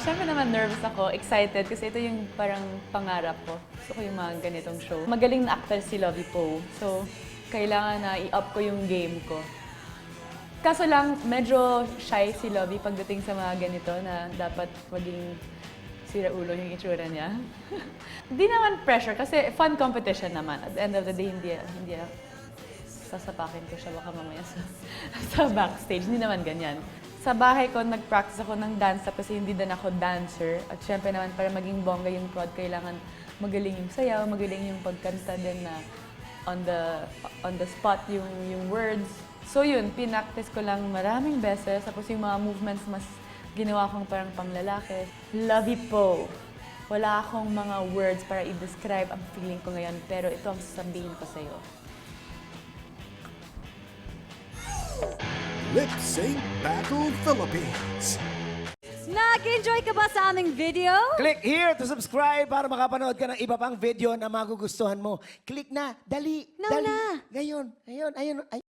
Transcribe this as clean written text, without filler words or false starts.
Siyempre naman nervous ako, excited kasi ito yung parang pangarap ko. Gusto ko yung mga ganitong show. Magaling na actor si Lovie Poe, so kailangan na i-up ko yung game ko. Kaso lang, medyo shy si Lovie pagdating sa mga ganito na dapat maging sira ulo yung itsura niya. Hindi naman pressure kasi fun competition naman. At the end of the day, hindi sasapakin ko siya baka mamaya sa backstage. Hindi naman ganyan. Sa bahay ko, nag-practice ako ng dance kasi hindi din ako dancer. At syempre naman, para maging bongga yung prod, kailangan magaling yung sayaw, magaling yung pagkanta din na on the spot yung words. So yun, pinaktis ko lang maraming beses. Tapos yung mga movements, mas ginawa kong parang panglalaki. Lovie Poe. Wala akong mga words para i-describe ang feeling ko ngayon, pero ito ang sasabihin ko sa'yo. Lip Sync Battle Philippines. Nag-enjoy ka ba sa aming video? Click here to subscribe para makapanood ka ng iba pang video na magugustuhan mo. Click na, dali, Now dali. na. Ngayon, ayun.